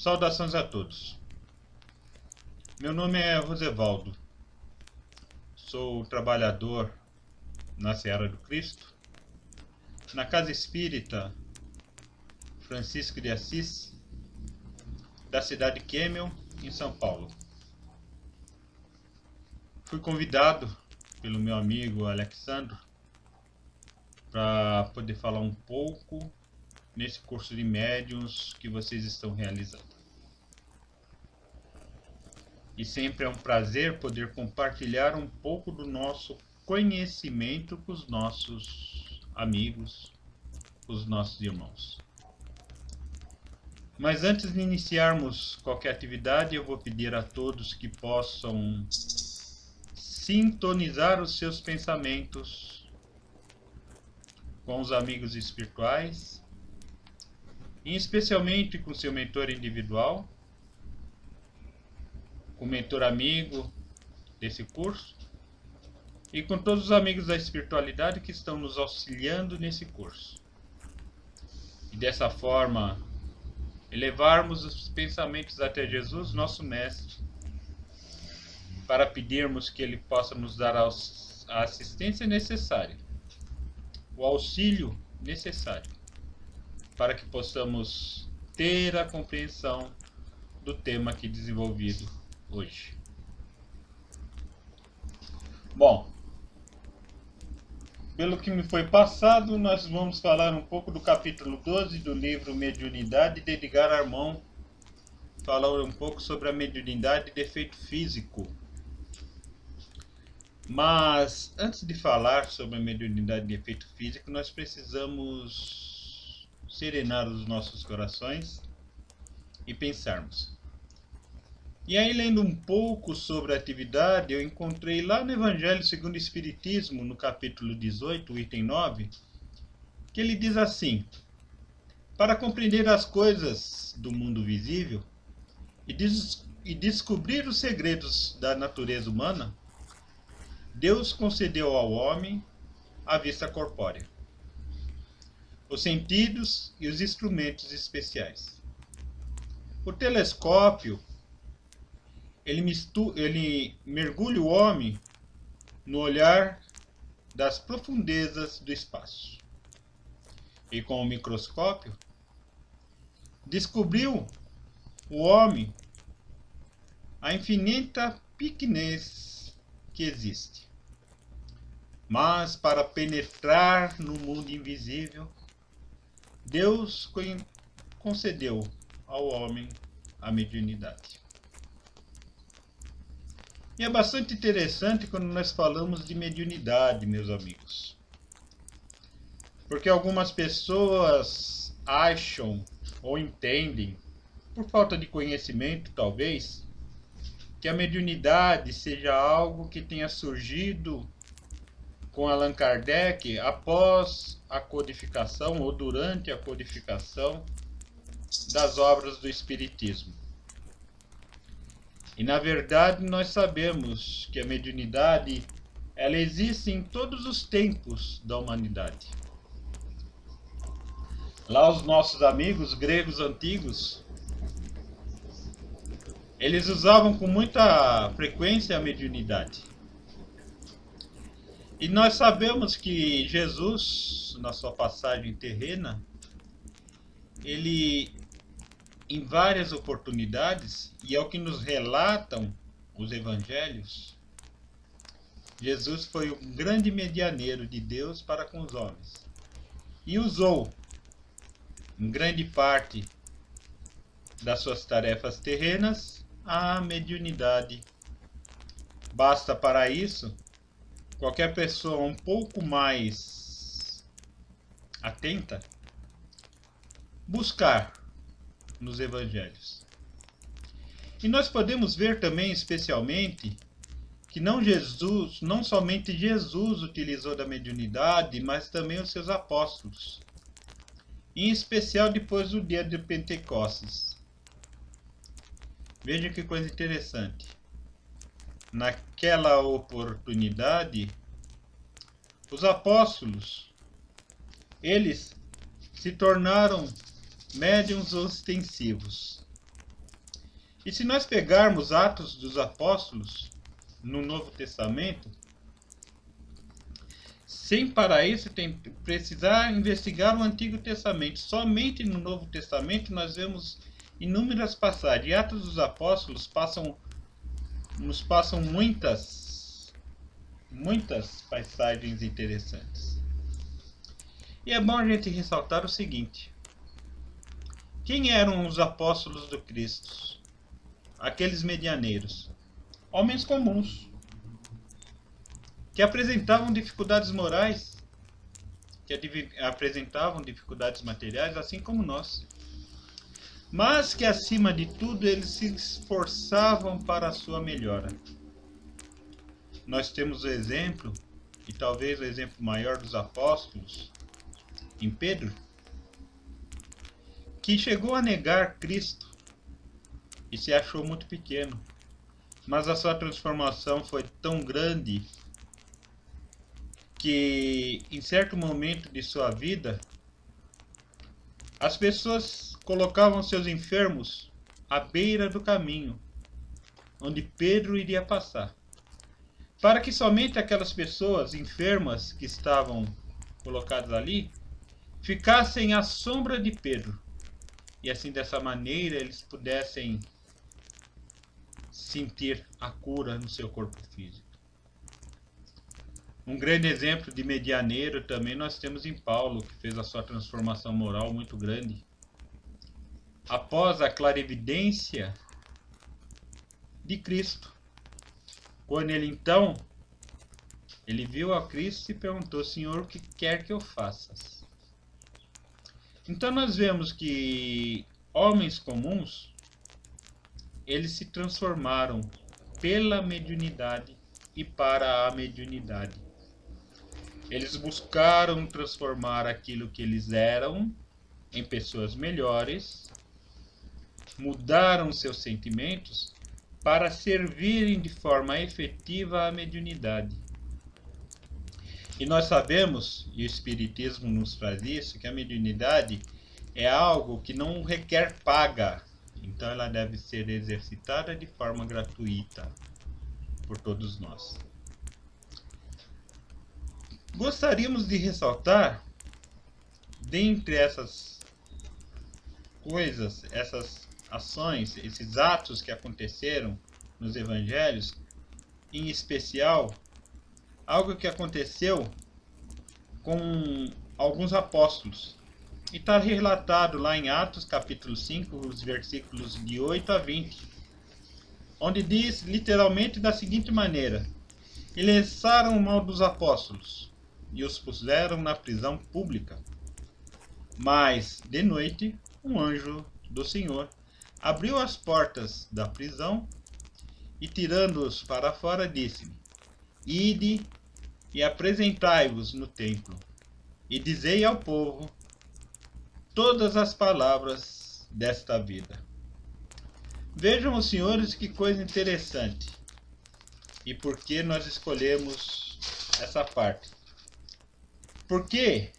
Saudações a todos. Meu nome é Rosevaldo. Sou trabalhador na Seara do Cristo, na Casa Espírita Francisco de Assis, da cidade de Kemmel, em São Paulo. Fui convidado pelo meu amigo Alexandro para poder falar um pouco nesse curso de médiuns que vocês estão realizando. E sempre é um prazer poder compartilhar um pouco do nosso conhecimento com os nossos amigos, com os nossos irmãos. Mas antes de iniciarmos qualquer atividade, eu vou pedir a todos que possam sintonizar os seus pensamentos com os amigos espirituais, e especialmente com seu mentor individual, com o mentor amigo desse curso, e com todos os amigos da espiritualidade que estão nos auxiliando nesse curso. E dessa forma, elevarmos os pensamentos até Jesus, nosso Mestre, para pedirmos que Ele possa nos dar a assistência necessária, o auxílio necessário, para que possamos ter a compreensão do tema aqui desenvolvido hoje. Bom, pelo que me foi passado, nós vamos falar um pouco do capítulo 12 do livro Mediunidade de Edgar Armand, falar um pouco sobre a mediunidade de efeito físico. Mas antes de falar sobre a mediunidade de efeito físico, nós precisamos serenar os nossos corações e pensarmos. E aí, lendo um pouco sobre a atividade, eu encontrei lá no Evangelho segundo o Espiritismo, no capítulo 18, item 9, que ele diz assim: para compreender as coisas do mundo visível e descobrir os segredos da natureza humana, Deus concedeu ao homem a vista corpórea, os sentidos e os instrumentos especiais. O telescópio, ele mergulha o homem no olhar das profundezas do espaço. E com o microscópio, descobriu o homem a infinita pequenez que existe. Mas para penetrar no mundo invisível, Deus concedeu ao homem a mediunidade. E é bastante interessante quando nós falamos de mediunidade, meus amigos. Porque algumas pessoas acham ou entendem, por falta de conhecimento talvez, que a mediunidade seja algo que tenha surgido com Allan Kardec após a codificação ou durante a codificação das obras do Espiritismo. E na verdade nós sabemos que a mediunidade ela existe em todos os tempos da humanidade. Lá os nossos amigos gregos antigos, eles usavam com muita frequência a mediunidade. E nós sabemos que Jesus, na sua passagem terrena, ele, em várias oportunidades, e é o que nos relatam os evangelhos, Jesus foi um grande medianeiro de Deus para com os homens. E usou, em grande parte das suas tarefas terrenas, a mediunidade. Basta para isso qualquer pessoa um pouco mais atenta buscar nos evangelhos. E nós podemos ver também, especialmente, que não somente Jesus utilizou da mediunidade, mas também os seus apóstolos. Em especial depois do dia de Pentecostes. Veja que coisa interessante. Naquela oportunidade, os apóstolos, eles se tornaram médiuns ostensivos. E se nós pegarmos Atos dos Apóstolos no Novo Testamento, sem para isso precisar investigar o Antigo Testamento. Somente no Novo Testamento nós vemos inúmeras passagens. E Atos dos Apóstolos nos passam muitas passagens interessantes. E é bom a gente ressaltar o seguinte: quem eram os apóstolos do Cristo? Aqueles medianeiros, homens comuns, que apresentavam dificuldades morais, que apresentavam dificuldades materiais, assim como nós. Mas que, acima de tudo, eles se esforçavam para a sua melhora. Nós temos o exemplo, e talvez o exemplo maior dos apóstolos, em Pedro, que chegou a negar Cristo e se achou muito pequeno. Mas a sua transformação foi tão grande que, em certo momento de sua vida, as pessoas colocavam seus enfermos à beira do caminho, onde Pedro iria passar, para que somente aquelas pessoas enfermas que estavam colocadas ali ficassem à sombra de Pedro, e assim, dessa maneira, eles pudessem sentir a cura no seu corpo físico. Um grande exemplo de medianeiro também nós temos em Paulo, que fez a sua transformação moral muito grande. Após a clarividência de Cristo, quando ele então, ele viu a Cristo e perguntou: Senhor, o que quer que eu faça? Então nós vemos que homens comuns, eles se transformaram pela mediunidade e para a mediunidade. Eles buscaram transformar aquilo que eles eram em pessoas melhores, mudaram seus sentimentos para servirem de forma efetiva à mediunidade. E nós sabemos, e o Espiritismo nos traz isso, que a mediunidade é algo que não requer paga. Então ela deve ser exercitada de forma gratuita por todos nós. Gostaríamos de ressaltar, dentre essas coisas, essas ações, esses atos que aconteceram nos evangelhos, em especial, algo que aconteceu com alguns apóstolos. E está relatado lá em Atos capítulo 5, os versículos de 8 a 20, onde diz literalmente da seguinte maneira: e lançaram o mal dos apóstolos, e os puseram na prisão pública. Mas, de noite, um anjo do Senhor abriu as portas da prisão e, tirando-os para fora, disse-me: ide e apresentai-vos no templo, e dizei ao povo todas as palavras desta vida. Vejam, os senhores, que coisa interessante. E por que nós escolhemos essa parte? Porque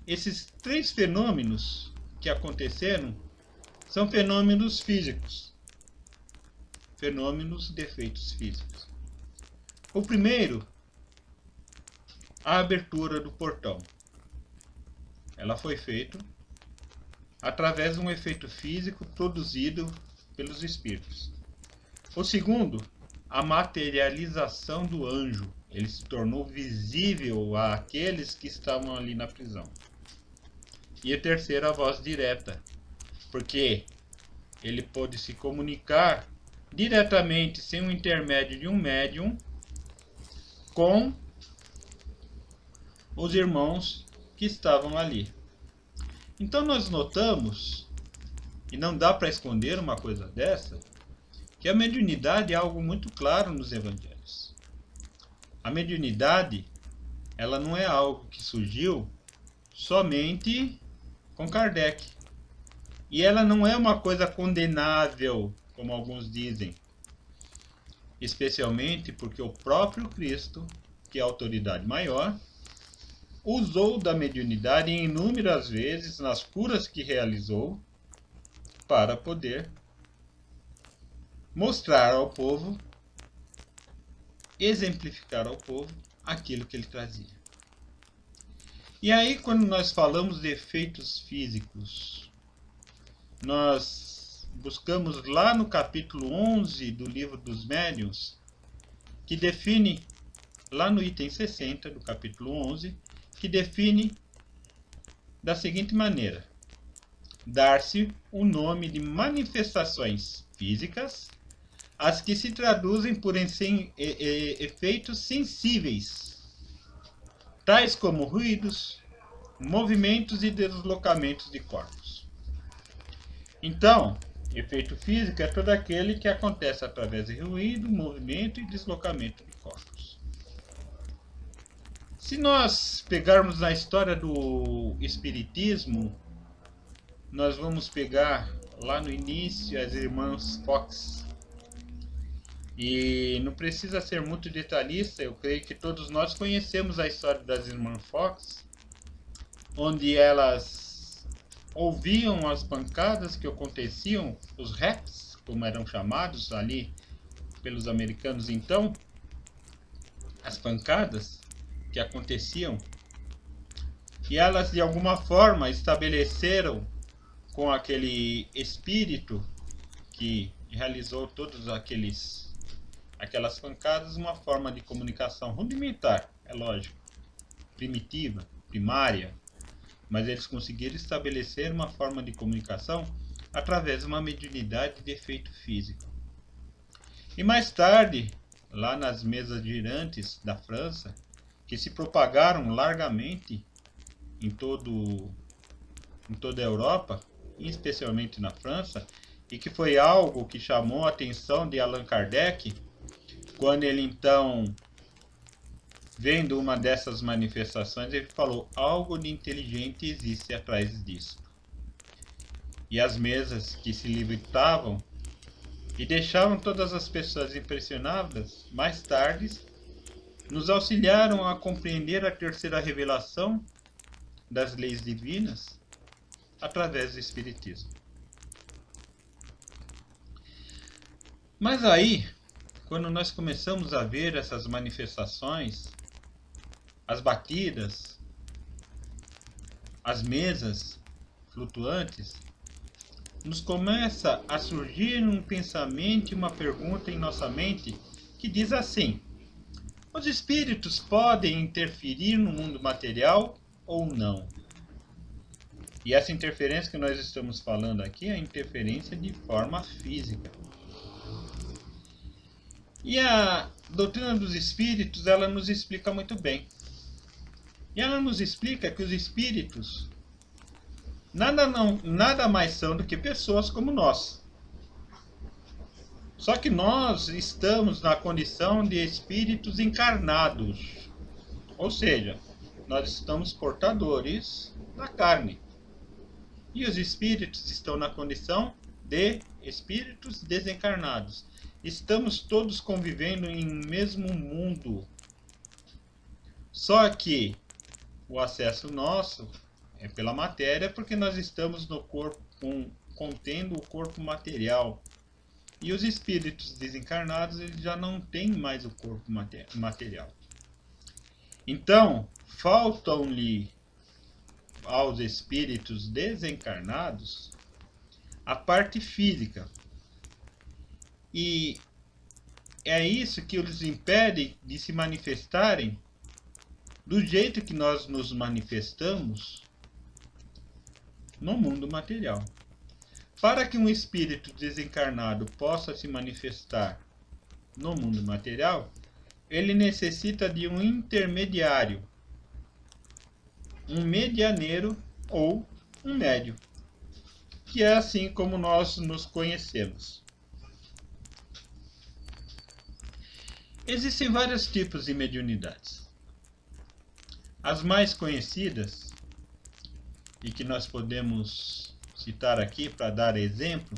esses três fenômenos que aconteceram são fenômenos físicos, fenômenos de efeitos físicos. O primeiro, a abertura do portão. Ela foi feita através de um efeito físico produzido pelos espíritos. O segundo, a materialização do anjo. Ele se tornou visível àqueles que estavam ali na prisão. E a terceira, a voz direta, porque ele pôde se comunicar diretamente, sem o intermédio de um médium, com os irmãos que estavam ali. Então nós notamos, e não dá para esconder uma coisa dessa, que a mediunidade é algo muito claro nos evangelhos. A mediunidade, ela não é algo que surgiu somente com Kardec. E ela não é uma coisa condenável, como alguns dizem. Especialmente porque o próprio Cristo, que é a autoridade maior, usou da mediunidade inúmeras vezes nas curas que realizou para poder mostrar ao povo, exemplificar ao povo aquilo que ele trazia. E aí, quando nós falamos de efeitos físicos, nós buscamos lá no capítulo 11 do livro dos Médiuns, que define, lá no item 60 do capítulo 11, que define da seguinte maneira: dar-se o nome de manifestações físicas, as que se traduzem por efeitos sensíveis, tais como ruídos, movimentos e deslocamentos de corpos. Então, efeito físico é todo aquele que acontece através de ruído, movimento e deslocamento de corpos. Se nós pegarmos na história do Espiritismo, nós vamos pegar lá no início as irmãs Fox. E não precisa ser muito detalhista, eu creio que todos nós conhecemos a história das irmãs Fox, onde elas ouviam as pancadas que aconteciam, os raps, como eram chamados ali pelos americanos então, as pancadas que aconteciam, e elas de alguma forma estabeleceram com aquele espírito que realizou todos aquelas pancadas uma forma de comunicação rudimentar, é lógico, primitiva, primária, mas eles conseguiram estabelecer uma forma de comunicação através de uma mediunidade de efeito físico. E mais tarde, lá nas mesas girantes da França, que se propagaram largamente em toda a Europa, especialmente na França, e que foi algo que chamou a atenção de Allan Kardec, quando ele então, vendo uma dessas manifestações, ele falou: algo de inteligente existe atrás disso. E as mesas que se levantavam e deixavam todas as pessoas impressionadas, mais tarde, nos auxiliaram a compreender a terceira revelação das leis divinas através do Espiritismo. Mas aí, quando nós começamos a ver essas manifestações, as batidas, as mesas flutuantes, nos começa a surgir um pensamento e uma pergunta em nossa mente que diz assim: os espíritos podem interferir no mundo material ou não? E essa interferência que nós estamos falando aqui é a interferência de forma física. E a doutrina dos espíritos, ela nos explica muito bem. E ela nos explica que os espíritos nada mais são do que pessoas como nós. Só que nós estamos na condição de espíritos encarnados. Ou seja, nós estamos portadores da carne. E os espíritos estão na condição de espíritos desencarnados. Estamos todos convivendo em um mesmo mundo. Só que o acesso nosso é pela matéria, porque nós estamos no corpo, contendo o corpo material. E os espíritos desencarnados, eles já não têm mais o corpo material. Então, faltam-lhe aos espíritos desencarnados a parte física. E é isso que os impede de se manifestarem do jeito que nós nos manifestamos no mundo material. Para que um espírito desencarnado possa se manifestar no mundo material, ele necessita de um intermediário, um medianeiro ou um médium, que é assim como nós nos conhecemos. Existem vários tipos de mediunidades. As mais conhecidas, e que nós podemos citar aqui para dar exemplo,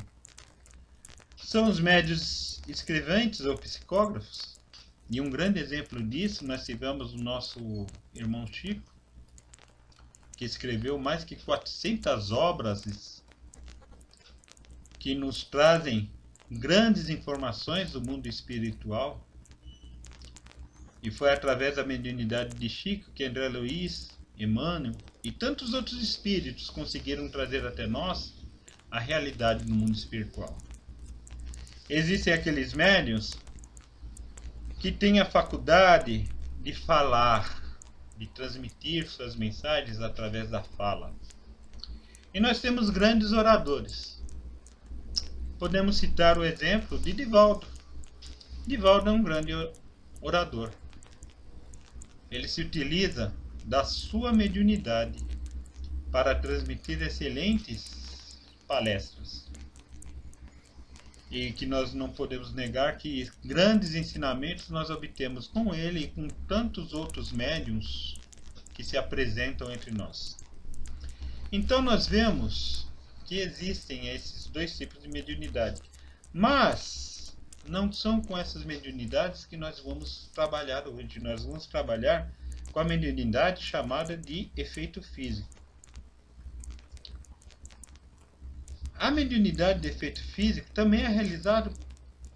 são os médiuns escreventes ou psicógrafos. E um grande exemplo disso nós tivemos o nosso irmão Chico, que escreveu mais que 400 obras que nos trazem grandes informações do mundo espiritual. E foi através da mediunidade de Chico que André Luiz, Emmanuel e tantos outros espíritos conseguiram trazer até nós a realidade do mundo espiritual. Existem aqueles médiuns que têm a faculdade de falar, de transmitir suas mensagens através da fala. E nós temos grandes oradores. Podemos citar o exemplo de Divaldo. Divaldo é um grande orador. Ele se utiliza da sua mediunidade para transmitir excelentes palestras. E que nós não podemos negar que grandes ensinamentos nós obtemos com ele e com tantos outros médiuns que se apresentam entre nós. Então nós vemos que existem esses dois tipos de mediunidade. Mas não são com essas mediunidades que nós vamos trabalhar hoje. Nós vamos trabalhar com a mediunidade chamada de efeito físico. A mediunidade de efeito físico também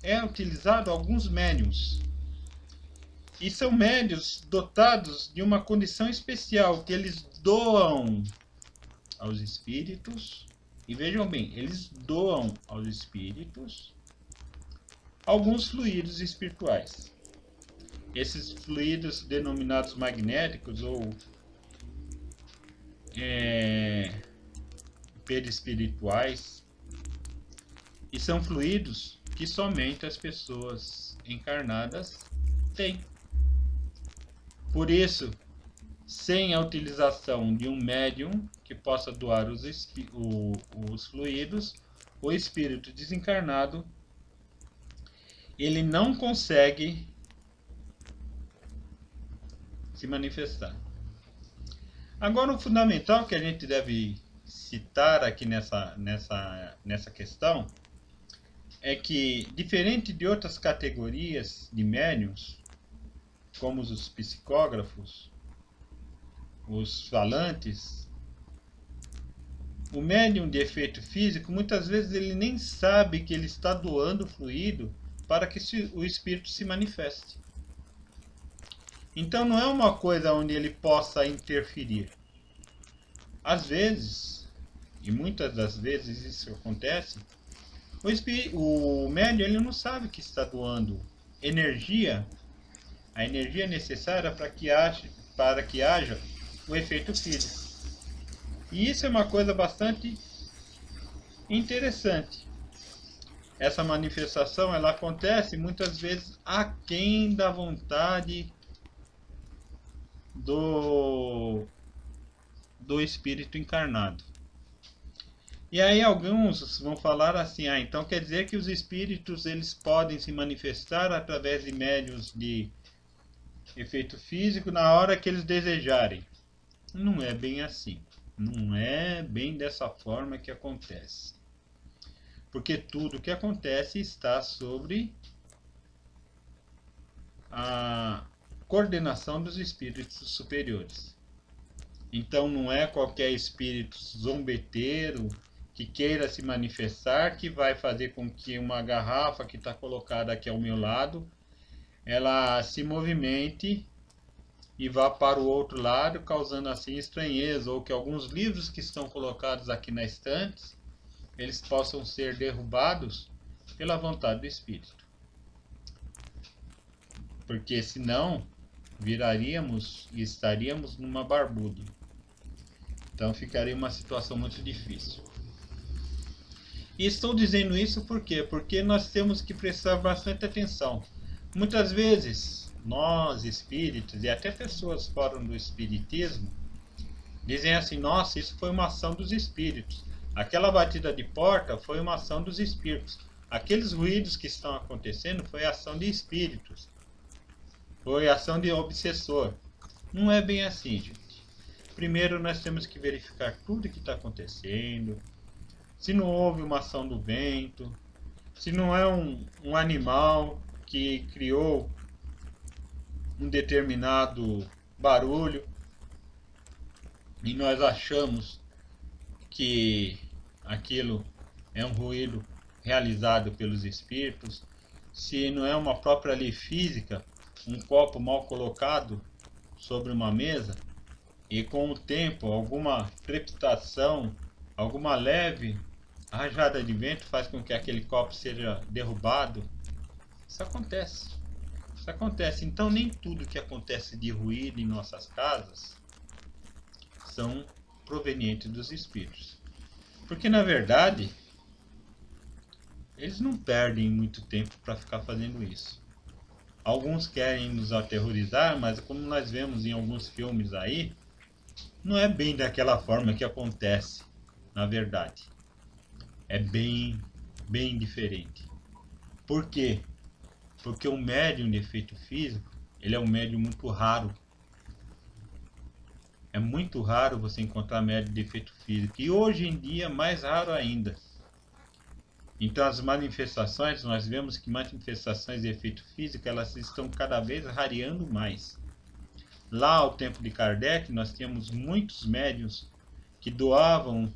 é utilizado alguns médiuns. E são médiuns dotados de uma condição especial, que eles doam aos espíritos. E vejam bem, eles doam aos espíritos alguns fluidos espirituais. Esses fluidos denominados magnéticos ou perispirituais, e são fluidos que somente as pessoas encarnadas têm. Por isso, sem a utilização de um médium que possa doar os fluidos, o espírito desencarnado ele não consegue se manifestar. Agora, o fundamental que a gente deve citar aqui nessa questão é que, diferente de outras categorias de médiuns, como os psicógrafos, os falantes, o médium de efeito físico, muitas vezes ele nem sabe que ele está doando fluido para que o espírito se manifeste. Então não é uma coisa onde ele possa interferir. Às vezes, e muitas das vezes isso acontece, o médium ele não sabe que está doando energia, a energia necessária para que haja o efeito físico. E isso é uma coisa bastante interessante. Essa manifestação ela acontece muitas vezes aquém da vontade do espírito encarnado. E aí alguns vão falar assim, então quer dizer que os espíritos eles podem se manifestar através de médiuns de efeito físico na hora que eles desejarem. Não é bem assim. Não é bem dessa forma que acontece. Porque tudo que acontece está sobre a coordenação dos espíritos superiores. Então não é qualquer espírito zombeteiro que queira se manifestar que vai fazer com que uma garrafa que está colocada aqui ao meu lado ela se movimente e vá para o outro lado, causando assim estranheza, ou que alguns livros que estão colocados aqui na estante eles possam ser derrubados pela vontade do espírito. Porque senão viraríamos e estaríamos numa barbuda. Então ficaria uma situação muito difícil. E estou dizendo isso por quê? Porque nós temos que prestar bastante atenção. Muitas vezes, nós espíritos e até pessoas fora do espiritismo dizem assim, nossa, isso foi uma ação dos espíritos. Aquela batida de porta foi uma ação dos espíritos. Aqueles ruídos que estão acontecendo foi ação de espíritos. Foi ação de obsessor. Não é bem assim, gente. Primeiro nós temos que verificar tudo o que está acontecendo. Se não houve uma ação do vento. Se não é um animal que criou um determinado barulho. E nós achamos que aquilo é um ruído realizado pelos espíritos, se não é uma própria lei física, um copo mal colocado sobre uma mesa, e com o tempo alguma crepitação, alguma leve rajada de vento faz com que aquele copo seja derrubado. Isso acontece. Isso acontece. Então nem tudo que acontece de ruído em nossas casas são provenientes dos espíritos. Porque na verdade eles não perdem muito tempo para ficar fazendo isso. Alguns querem nos aterrorizar, mas como nós vemos em alguns filmes aí, não é bem daquela forma que acontece, na verdade. É bem diferente. Por quê? Porque o médium de efeito físico, ele é um médium muito raro. É muito raro você encontrar médium de efeito físico. E hoje em dia, mais raro ainda. Então as manifestações, nós vemos que manifestações de efeito físico, elas estão cada vez rareando mais. Lá ao tempo de Kardec, nós tínhamos muitos médiuns que doavam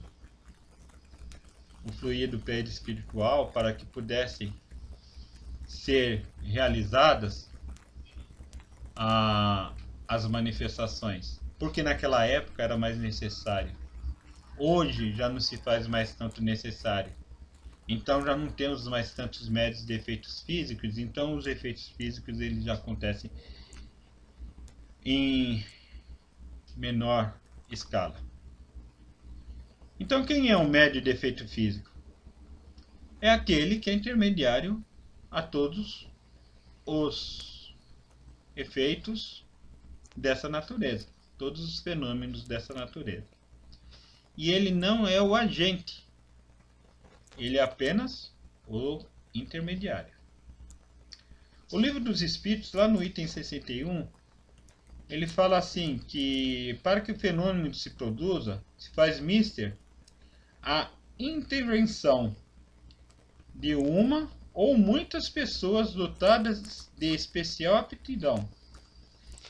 o fluido perispiritual para que pudessem ser realizadas as manifestações. Porque naquela época era mais necessário. Hoje já não se faz mais tanto necessário. Então já não temos mais tantos médios de efeitos físicos, então os efeitos físicos eles já acontecem em menor escala. Então quem é um médio de efeito físico? É aquele que é intermediário a todos os efeitos dessa natureza, todos os fenômenos dessa natureza. E ele não é o agente. Ele é apenas o intermediário. O Livro dos Espíritos, lá no item 61, ele fala assim, que para que o fenômeno se produza, se faz mister a intervenção de uma ou muitas pessoas dotadas de especial aptidão,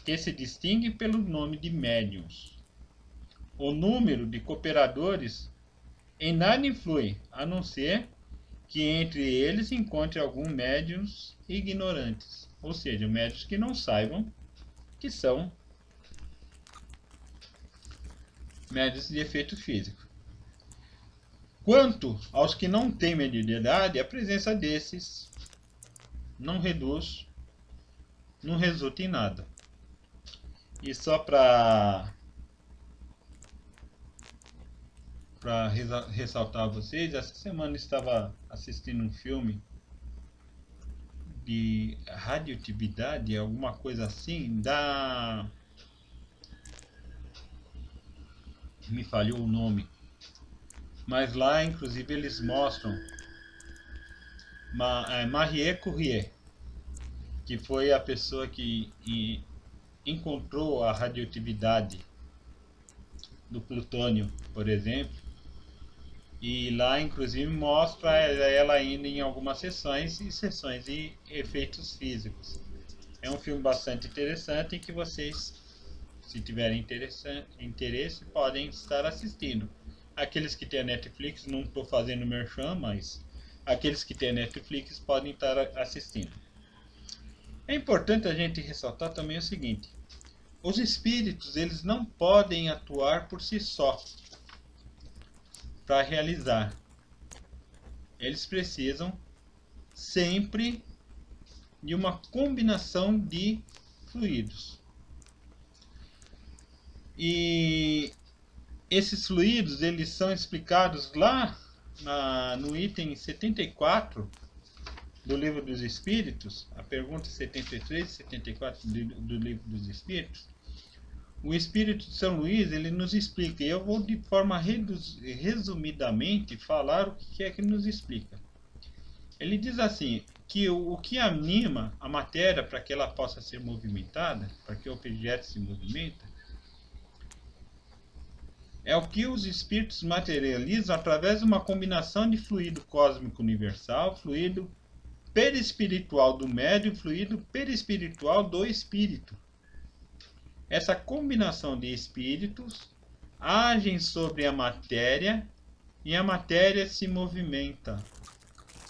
que se distinguem pelo nome de médiuns. O número de cooperadores em nada influi, a não ser que entre eles encontre alguns médiuns ignorantes, ou seja, médiuns que não saibam que são médiuns de efeito físico. Quanto aos que não têm mediunidade, a presença desses não reduz, não resulta em nada. E só para ressaltar a vocês, essa semana eu estava assistindo um filme de radioatividade, alguma coisa assim, me falhou o nome, mas lá inclusive eles mostram Marie Curie, que foi a pessoa que encontrou a radioatividade do plutônio, por exemplo. E lá, inclusive, mostra ela indo em algumas sessões de efeitos físicos. É um filme bastante interessante em que vocês, se tiverem interesse, podem estar assistindo. Aqueles que têm a Netflix, não estou fazendo merchan, mas aqueles que têm a Netflix podem estar assistindo. É importante a gente ressaltar também o seguinte: os espíritos eles não podem atuar por si só para realizar. Eles precisam sempre de uma combinação de fluidos. E esses fluidos eles são explicados lá no item 74 do Livro dos Espíritos, a pergunta 73 e 74 do Livro dos Espíritos. O Espírito de São Luís, ele nos explica, e eu vou de forma resumidamente falar o que é que ele nos explica. Ele diz assim, que o que anima a matéria para que ela possa ser movimentada, para que o objeto se movimenta, é o que os espíritos materializam através de uma combinação de fluido cósmico universal, fluido perispiritual do médium e fluido perispiritual do espírito. Essa combinação de espíritos agem sobre a matéria e a matéria se movimenta.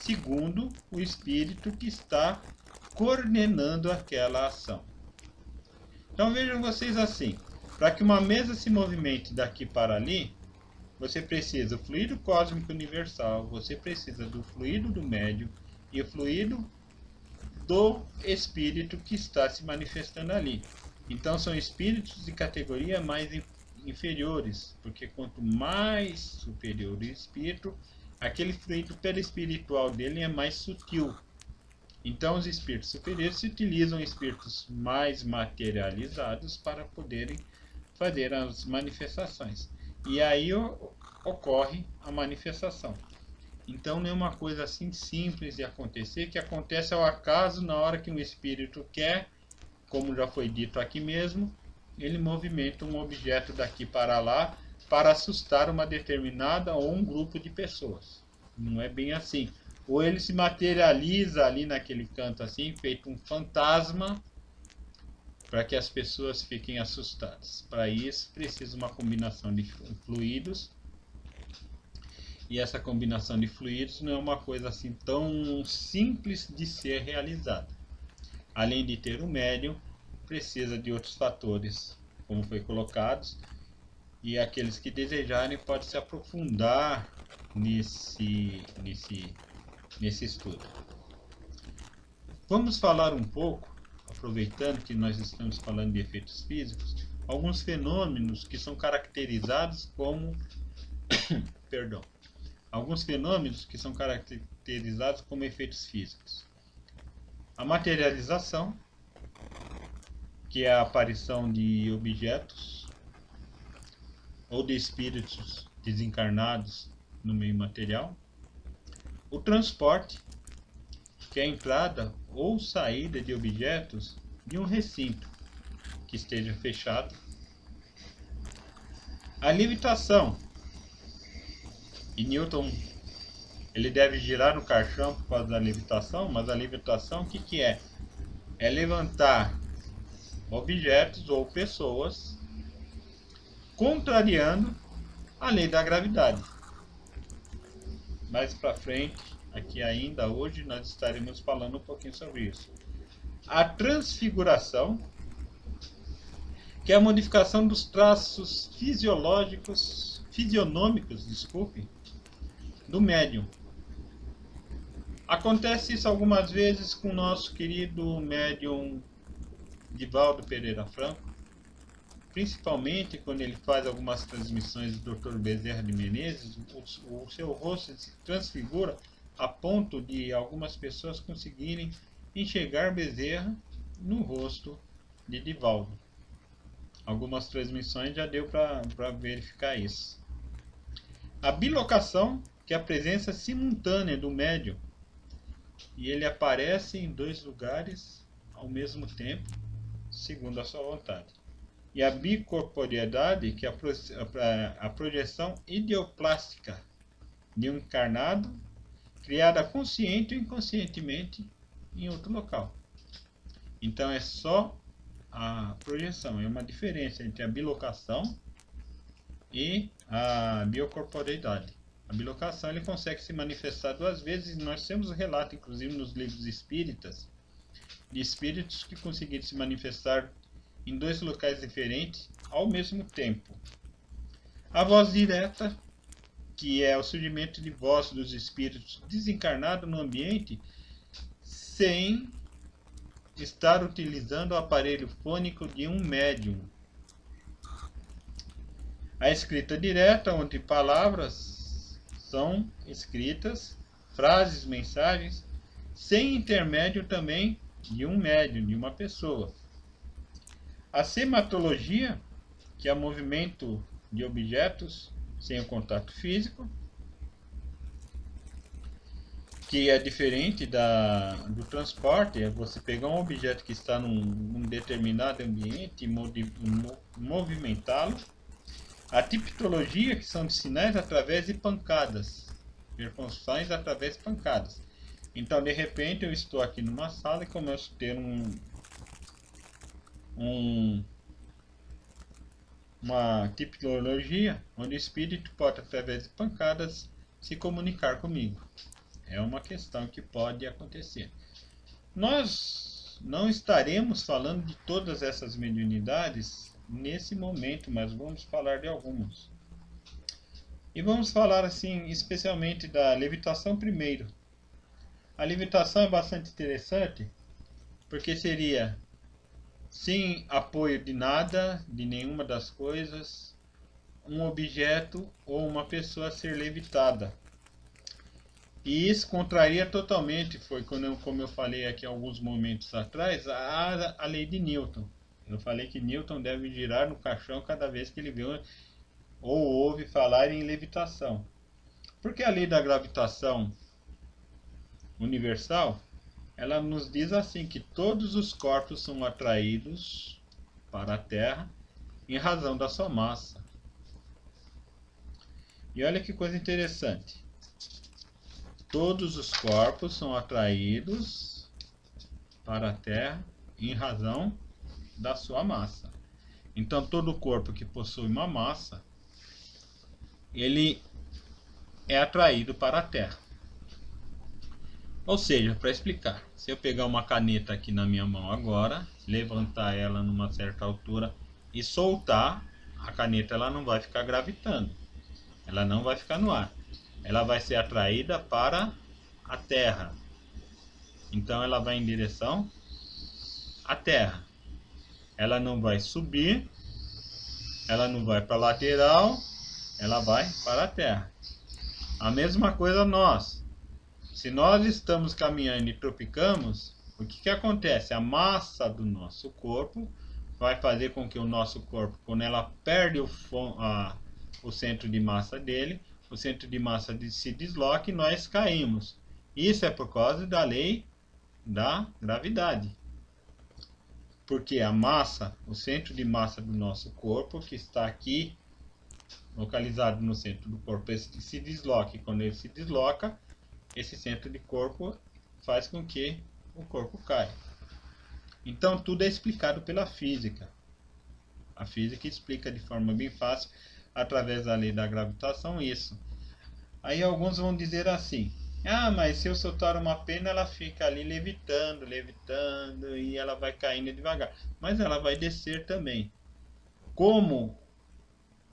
segundo o espírito que está coordenando aquela ação. Então vejam vocês assim, para que uma mesa se movimente daqui para ali, você precisa do fluido cósmico universal, você precisa do fluido do médium e o fluido do espírito que está se manifestando ali. Então são espíritos de categoria mais inferiores, porque quanto mais superior o espírito, aquele fluido perispiritual dele é mais sutil. Então os espíritos superiores utilizam espíritos mais materializados para poderem fazer as manifestações. E aí ocorre a manifestação. Então não é uma coisa assim simples de acontecer, que acontece ao acaso na hora que um espírito quer, como já foi dito aqui mesmo, ele movimenta um objeto daqui para lá para assustar uma determinada ou um grupo de pessoas. Não é bem assim. Ou ele se materializa ali naquele canto assim, feito um fantasma, para que as pessoas fiquem assustadas. Para isso precisa uma combinação de fluidos. E essa combinação de fluidos não é uma coisa assim tão simples de ser realizada. Além de ter um médium, precisa de outros fatores, como foi colocados, e aqueles que desejarem podem se aprofundar nesse estudo. Vamos falar um pouco, aproveitando que nós estamos falando de efeitos físicos, alguns fenômenos que são caracterizados como alguns fenômenos que são caracterizados como efeitos físicos. A materialização, que é a aparição de objetos ou de espíritos desencarnados no meio material. O transporte, que é a entrada ou saída de objetos de um recinto que esteja fechado. A levitação, e Newton ele deve girar no caixão por causa da levitação, mas a levitação o que é? É levantar objetos ou pessoas contrariando a lei da gravidade. Mais para frente, aqui ainda hoje, nós estaremos falando um pouquinho sobre isso. A transfiguração, que é a modificação dos traços fisionômicos, do médium. Acontece isso algumas vezes com o nosso querido médium Divaldo Pereira Franco, principalmente quando ele faz algumas transmissões do Dr. Bezerra de Menezes, o seu rosto se transfigura a ponto de algumas pessoas conseguirem enxergar Bezerra no rosto de Divaldo. Algumas transmissões já deu para verificar isso. A bilocação, que é a presença simultânea do médium, e ele aparece em dois lugares ao mesmo tempo, segundo a sua vontade. E a bicorporeidade, que é a projeção ideoplástica de um encarnado, criada consciente ou inconscientemente em outro local. Então é só a projeção, é uma diferença entre a bilocação e a biocorporeidade. A bilocação ele consegue se manifestar duas vezes, e nós temos um relato, inclusive nos livros espíritas, de espíritos que conseguiram se manifestar em dois locais diferentes ao mesmo tempo. A voz direta, que é o surgimento de voz dos espíritos desencarnados no ambiente sem estar utilizando o aparelho fônico de um médium. A escrita direta, onde palavras são escritas, frases, mensagens, sem intermédio também de um médium, de uma pessoa. A sematologia, que é o movimento de objetos sem o contato físico, que é diferente do transporte, é você pegar um objeto que está num determinado ambiente e movimentá-lo. A tipologia, que são de sinais através de pancadas, percussões através de pancadas. Então, de repente, eu estou aqui numa sala e começo a ter uma tipologia onde o espírito pode, através de pancadas, se comunicar comigo. É uma questão que pode acontecer. Nós não estaremos falando de todas essas mediunidades nesse momento, mas vamos falar de algumas. E vamos falar assim, especialmente da levitação primeiro. A levitação é bastante interessante, porque seria sem apoio de nada, de nenhuma das coisas, um objeto ou uma pessoa ser levitada. E isso contraria totalmente, foi como eu falei aqui alguns momentos atrás, a lei de Newton. Eu falei que Newton deve girar no caixão cada vez que ele vê ou ouve falar em levitação. Porque a lei da gravitação universal, ela nos diz assim, que todos os corpos são atraídos para a Terra em razão da sua massa. E olha que coisa interessante. Todos os corpos são atraídos para a Terra em razão da sua massa. Então, todo corpo que possui uma massa, ele é atraído para a Terra. Ou seja, para explicar, se eu pegar uma caneta aqui na minha mão agora, levantar ela numa certa altura e soltar, a caneta ela não vai ficar gravitando. Ela não vai ficar no ar. Ela vai ser atraída para a Terra. Então ela vai em direção à Terra. Ela não vai subir, ela não vai para a lateral, ela vai para a Terra. A mesma coisa nós. Se nós estamos caminhando e tropicamos, o que acontece? A massa do nosso corpo vai fazer com que o nosso corpo, quando ela perde o centro de massa dele, o centro de massa se desloca e nós caímos. Isso é por causa da lei da gravidade. Porque a massa, o centro de massa do nosso corpo, que está aqui, localizado no centro do corpo, ele se desloca. E quando ele se desloca, esse centro de corpo faz com que o corpo caia. Então tudo é explicado pela física. A física explica de forma bem fácil, através da lei da gravitação, isso. Aí alguns vão dizer assim: ah, mas se eu soltar uma pena, ela fica ali levitando, levitando, e ela vai caindo devagar. Mas ela vai descer também. Como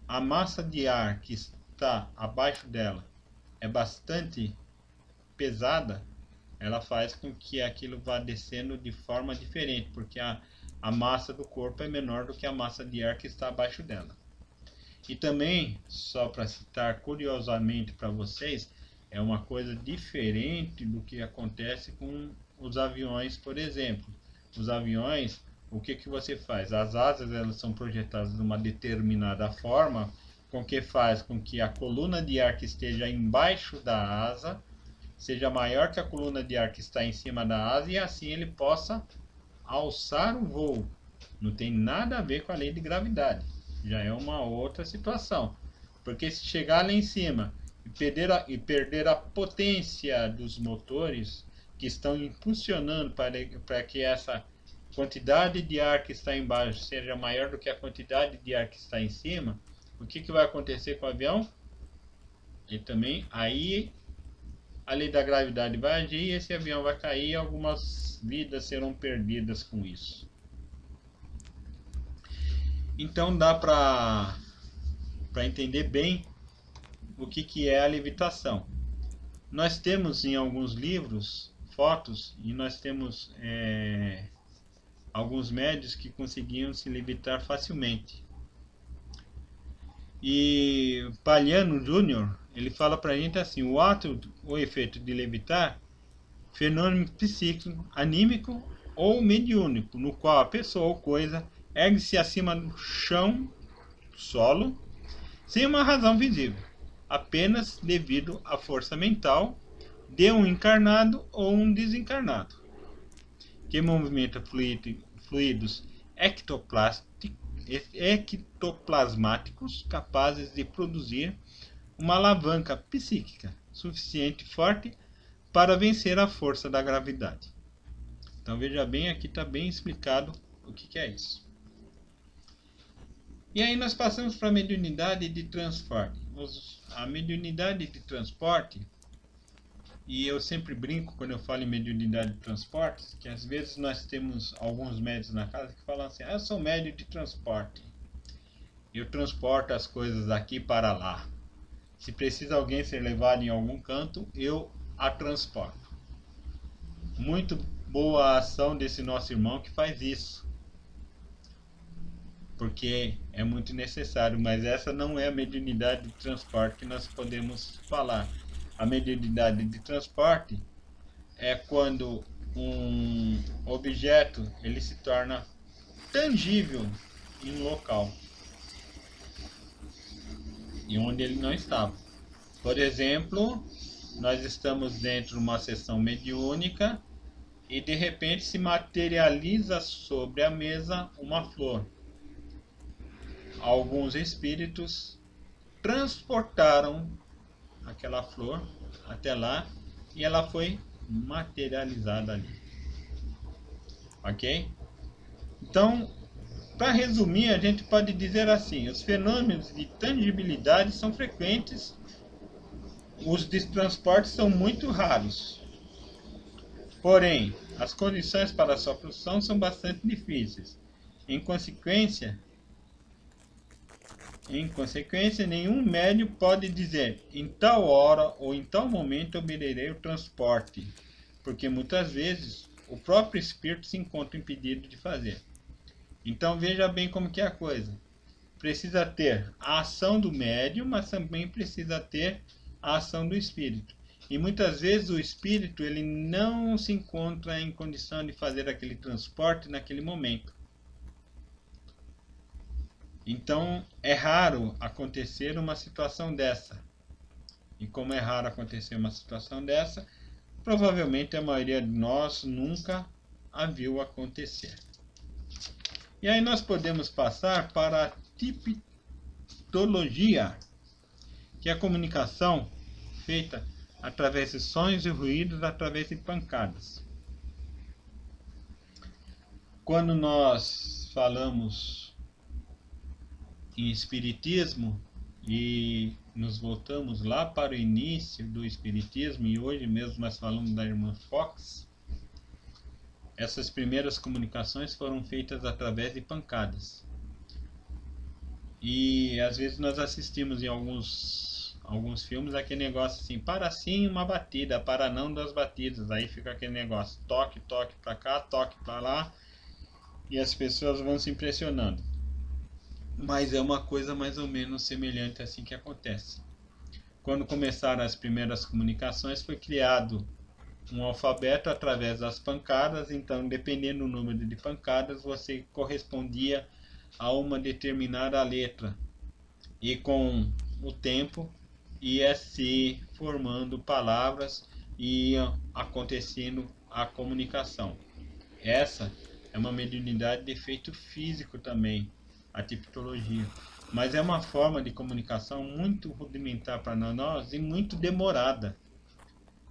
a massa de ar que está abaixo dela é bastante pesada, ela faz com que aquilo vá descendo de forma diferente, porque a massa do corpo é menor do que a massa de ar que está abaixo dela. E também, só para citar curiosamente para vocês, é uma coisa diferente do que acontece com os aviões, por exemplo. Os aviões, o que você faz? As asas elas são projetadas de uma determinada forma, com que faz com que a coluna de ar que esteja embaixo da asa seja maior que a coluna de ar que está em cima da asa, e assim ele possa alçar o voo. Não tem nada a ver com a lei de gravidade. Já é uma outra situação. Porque se chegar lá em cima e perder a potência dos motores que estão impulsionando para que essa quantidade de ar que está embaixo seja maior do que a quantidade de ar que está em cima, o que vai acontecer com o avião? E também aí a lei da gravidade vai agir e esse avião vai cair e algumas vidas serão perdidas com isso. Então dá para entender bem o que é a levitação. Nós temos em alguns livros fotos e nós temos alguns médios que conseguiam se levitar facilmente. E Palhano Júnior, ele fala pra gente assim: o ato ou efeito de levitar, fenômeno psíquico, anímico ou mediúnico, no qual a pessoa ou coisa ergue-se acima do chão, solo, sem uma razão visível, apenas devido à força mental de um encarnado ou um desencarnado, que movimenta fluidos ectoplasmáticos capazes de produzir uma alavanca psíquica suficiente forte para vencer a força da gravidade. Então veja bem, aqui está bem explicado o que é isso. E aí nós passamos para a mediunidade de transporte. A mediunidade de transporte, E eu sempre brinco quando eu falo em mediunidade de transportes, que às vezes nós temos alguns médios na casa que falam assim: eu sou médio de transporte, eu transporto as coisas daqui para lá. Se precisa alguém ser levado em algum canto, eu a transporto. Muito boa a ação desse nosso irmão que faz isso, porque é muito necessário, mas essa não é a mediunidade de transporte que nós podemos falar. A mediunidade de transporte é quando um objeto ele se torna tangível em um local e onde ele não estava. Por exemplo, nós estamos dentro de uma sessão mediúnica e de repente se materializa sobre a mesa uma flor. Alguns espíritos transportaram aquela flor até lá e ela foi materializada ali. Ok? Então, para resumir, a gente pode dizer assim: os fenômenos de tangibilidade são frequentes, os de transporte são muito raros. Porém, as condições para a sua produção são bastante difíceis. Em consequência, nenhum médium pode dizer em tal hora ou em tal momento obterei o transporte, porque muitas vezes o próprio espírito se encontra impedido de fazer. Então veja bem como que é a coisa. Precisa ter a ação do médium, mas também precisa ter a ação do espírito. E muitas vezes o espírito ele não se encontra em condição de fazer aquele transporte naquele momento. Então é raro acontecer uma situação dessa. E como é raro acontecer uma situação dessa, provavelmente a maioria de nós nunca a viu acontecer. E aí nós podemos passar para a tipologia, que é a comunicação feita através de sons e ruídos, através de pancadas. Quando nós falamos em espiritismo e nos voltamos lá para o início do espiritismo, e hoje mesmo nós falamos da irmã Fox, essas primeiras comunicações foram feitas através de pancadas. E às vezes nós assistimos em alguns filmes aquele negócio assim: para sim uma batida, para não 2 batidas. Aí fica aquele negócio: toque, toque para cá, toque para lá, e as pessoas vão se impressionando. Mas é uma coisa mais ou menos semelhante assim que acontece. Quando começaram as primeiras comunicações, foi criado um alfabeto através das pancadas. Então, dependendo do número de pancadas, você correspondia a uma determinada letra. E com o tempo ia se formando palavras e ia acontecendo a comunicação. Essa é uma mediunidade de efeito físico também, a tipologia. Mas é uma forma de comunicação muito rudimentar para nós e muito demorada.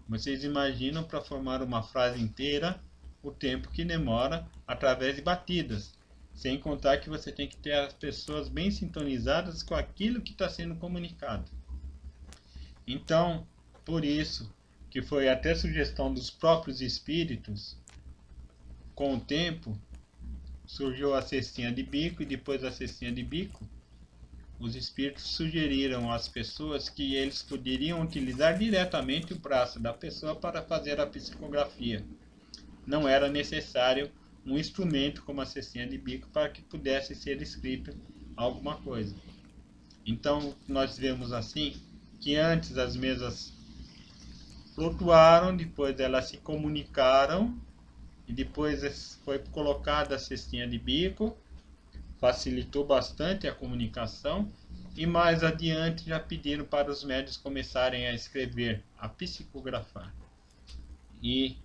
Vocês imaginam, para formar uma frase inteira, o tempo que demora através de batidas. Sem contar que você tem que ter as pessoas bem sintonizadas com aquilo que está sendo comunicado. Então, por isso que foi até sugestão dos próprios espíritos, com o tempo, surgiu a cestinha de bico, e depois da cestinha de bico, os espíritos sugeriram às pessoas que eles poderiam utilizar diretamente o braço da pessoa para fazer a psicografia. Não era necessário um instrumento como a cestinha de bico para que pudesse ser escrito alguma coisa. Então nós vemos assim que antes as mesas flutuaram, depois elas se comunicaram e depois foi colocada a cestinha de bico, facilitou bastante a comunicação, e mais adiante já pediram para os médios começarem a escrever, a psicografar. E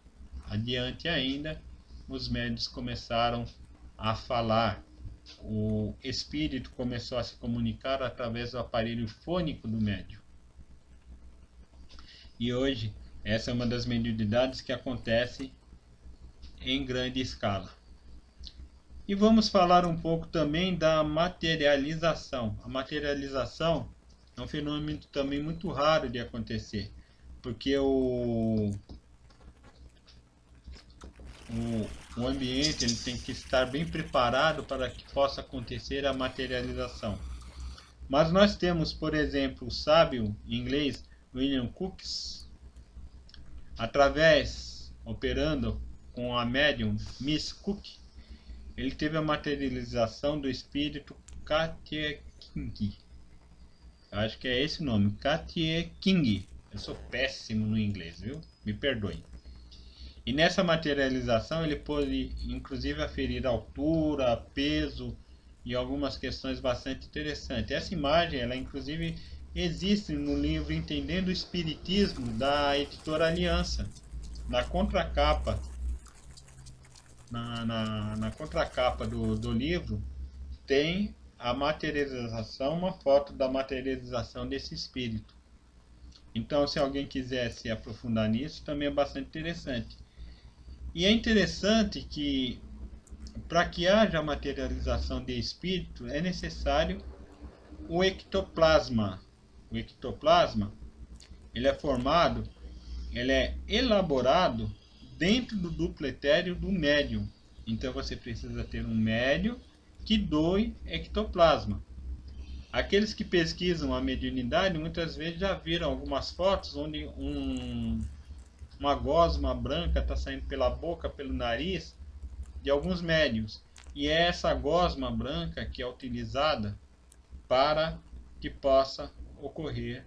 adiante ainda, os médios começaram a falar. O espírito começou a se comunicar através do aparelho fônico do médium. E hoje, essa é uma das mediunidades que acontece em grande escala. E vamos falar um pouco também da materialização. A materialização é um fenômeno também muito raro de acontecer. porque o ambiente ele tem que estar bem preparado para que possa acontecer a materialização. Mas nós temos, por exemplo, o sábio em inglês William Crookes, operando com a médium Miss Cook, ele teve a materialização do espírito Katie King. Acho que é esse o nome, Katie King. Eu sou péssimo no inglês, viu? Me perdoe. E nessa materialização ele pôde inclusive aferir altura, peso e algumas questões bastante interessantes. Essa imagem, ela inclusive existe no livro Entendendo o Espiritismo, da editora Aliança. Na contracapa, na contracapa do livro, tem a materialização, uma foto da materialização desse espírito. Então, se alguém quiser se aprofundar nisso, também é bastante interessante. E é interessante que, para que haja a materialização de espírito, é necessário o ectoplasma. O ectoplasma, ele é formado, ele é elaborado dentro do duplo etéreo do médium. Então você precisa ter um médium que doe ectoplasma. Aqueles que pesquisam a mediunidade muitas vezes já viram algumas fotos onde uma gosma branca está saindo pela boca, pelo nariz de alguns médiuns. E é essa gosma branca que é utilizada para que possa ocorrer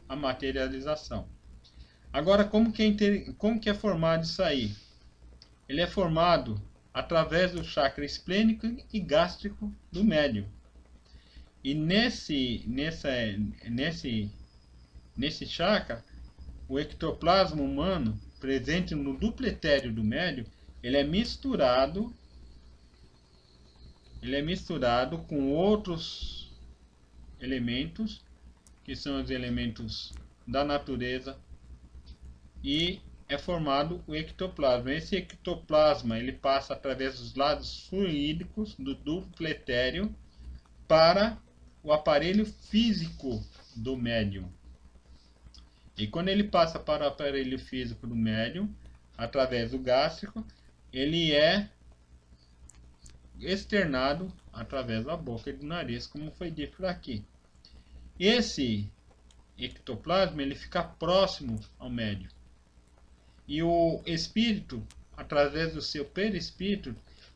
a materialização. Agora, como que é formado isso aí? Ele é formado através do chakra esplênico e gástrico do médium. E nesse chakra, o ectoplasma humano, presente no duplo etéreo do médium, ele é misturado com outros elementos, que são os elementos da natureza, e é formado o ectoplasma. Esse ectoplasma ele passa através dos lados fluídicos do duplo etéreo para o aparelho físico do médium. E quando ele passa para o aparelho físico do médium, através do gástrico, ele é externado através da boca e do nariz, como foi dito aqui. Esse ectoplasma ele fica próximo ao médium. E o espírito, através do seu perispírito,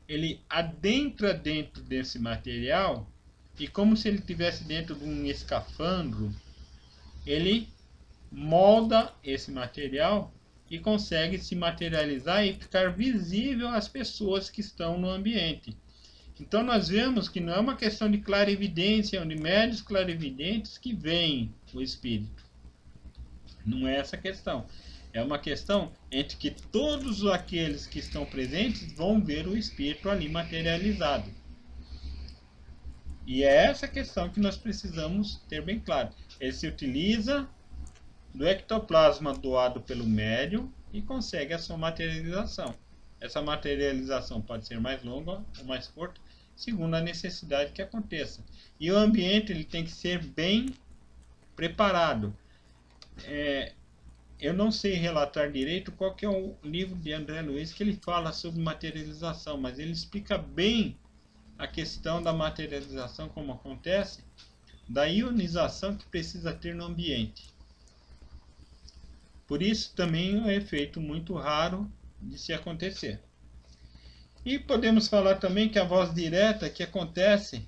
ele adentra dentro desse material e, como se ele estivesse dentro de um escafandro, ele molda esse material e consegue se materializar e ficar visível às pessoas que estão no ambiente. Então nós vemos que não é uma questão de clarividência, de médios clarividentes que veem o espírito. Não é essa a questão. É uma questão entre que todos aqueles que estão presentes vão ver o espírito ali materializado. E é essa questão que nós precisamos ter bem claro. Ele se utiliza do ectoplasma doado pelo médium e consegue a sua materialização. Essa materialização pode ser mais longa ou mais curta, segundo a necessidade que aconteça. E o ambiente ele tem que ser bem preparado. Eu não sei relatar direito qual que é o livro de André Luiz que ele fala sobre materialização, mas ele explica bem a questão da materialização, como acontece, da ionização que precisa ter no ambiente. Por isso também é um efeito muito raro de se acontecer. E podemos falar também que a voz direta que acontece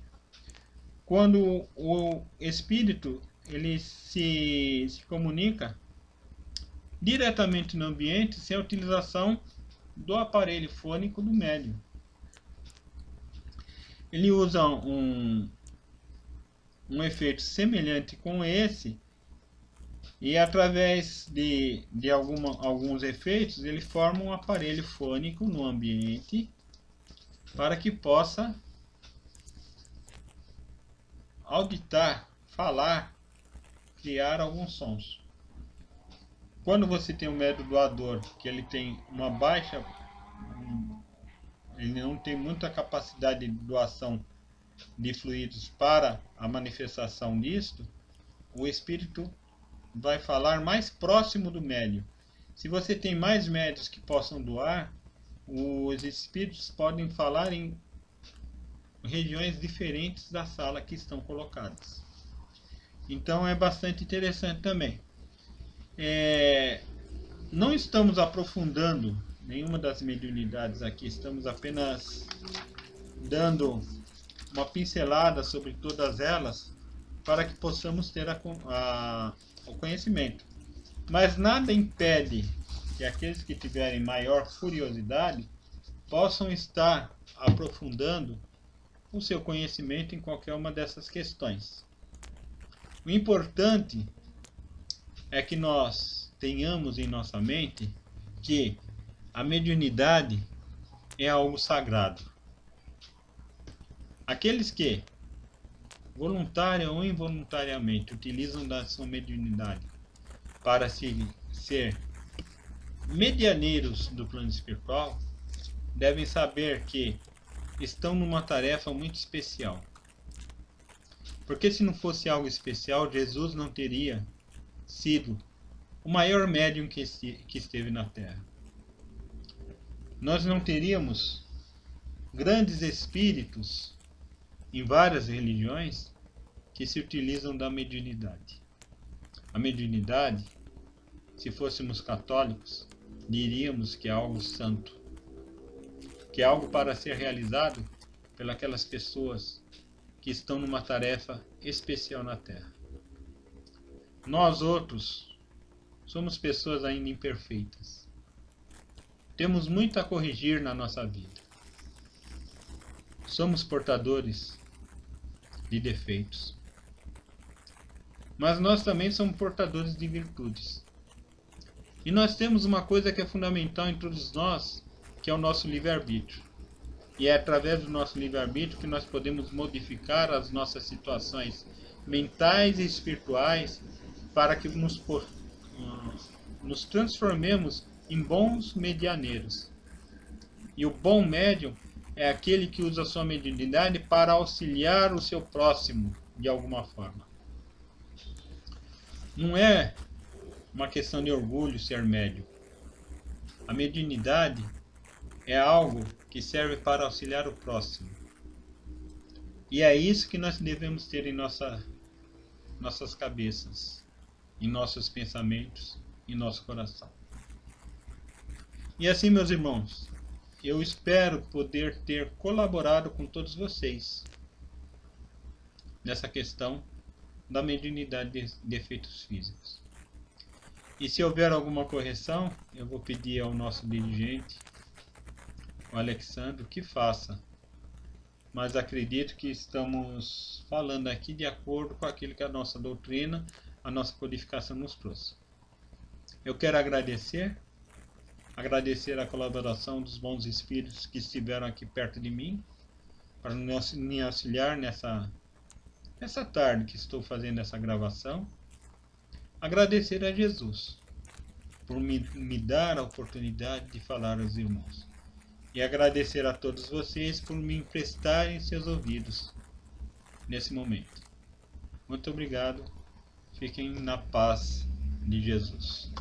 quando o espírito ele se comunica diretamente no ambiente sem a utilização do aparelho fônico do médium. Ele usa um efeito semelhante com esse e através de alguns efeitos ele forma um aparelho fônico no ambiente para que possa auditar, falar, criar alguns sons. Quando você tem um médium doador que ele tem uma baixa, ele não tem muita capacidade de doação de fluidos para a manifestação disto, o espírito vai falar mais próximo do médium. Se você tem mais médios que possam doar, os espíritos podem falar em regiões diferentes da sala que estão colocadas. Então é bastante interessante também. Não estamos aprofundando nenhuma das mediunidades aqui, estamos apenas dando uma pincelada sobre todas elas para que possamos ter o conhecimento. Mas nada impede que aqueles que tiverem maior curiosidade possam estar aprofundando o seu conhecimento em qualquer uma dessas questões. O importante é que nós tenhamos em nossa mente que a mediunidade é algo sagrado. Aqueles que, voluntária ou involuntariamente, utilizam da sua mediunidade para ser medianeiros do plano espiritual, devem saber que estão numa tarefa muito especial. Porque se não fosse algo especial, Jesus não teria sido o maior médium que esteve na Terra. Nós não teríamos grandes espíritos em várias religiões que se utilizam da mediunidade. A mediunidade, se fôssemos católicos, diríamos que é algo santo, que é algo para ser realizado pelas pessoas que estão numa tarefa especial na Terra. Nós outros somos pessoas ainda imperfeitas. Temos muito a corrigir na nossa vida. Somos portadores de defeitos. Mas nós também somos portadores de virtudes. E nós temos uma coisa que é fundamental em todos nós, que é o nosso livre-arbítrio. E é através do nosso livre-arbítrio que nós podemos modificar as nossas situações mentais e espirituais para que nos transformemos em bons medianeiros. E o bom médium é aquele que usa a sua mediunidade para auxiliar o seu próximo de alguma forma. Não é uma questão de orgulho ser médium. A mediunidade é algo que serve para auxiliar o próximo. E é isso que nós devemos ter em nossas cabeças, em nossos pensamentos, em nosso coração. E assim, meus irmãos, eu espero poder ter colaborado com todos vocês nessa questão da mediunidade de efeitos físicos. E se houver alguma correção, eu vou pedir ao nosso dirigente, o Alexandre, que faça. Mas acredito que estamos falando aqui de acordo com aquilo que a nossa doutrina, a nossa codificação nos trouxe. Eu quero agradecer a colaboração dos bons espíritos que estiveram aqui perto de mim, para me auxiliar nessa tarde que estou fazendo essa gravação. Agradecer a Jesus por me dar a oportunidade de falar aos irmãos. E agradecer a todos vocês por me emprestarem seus ouvidos nesse momento. Muito obrigado. Fiquem na paz de Jesus.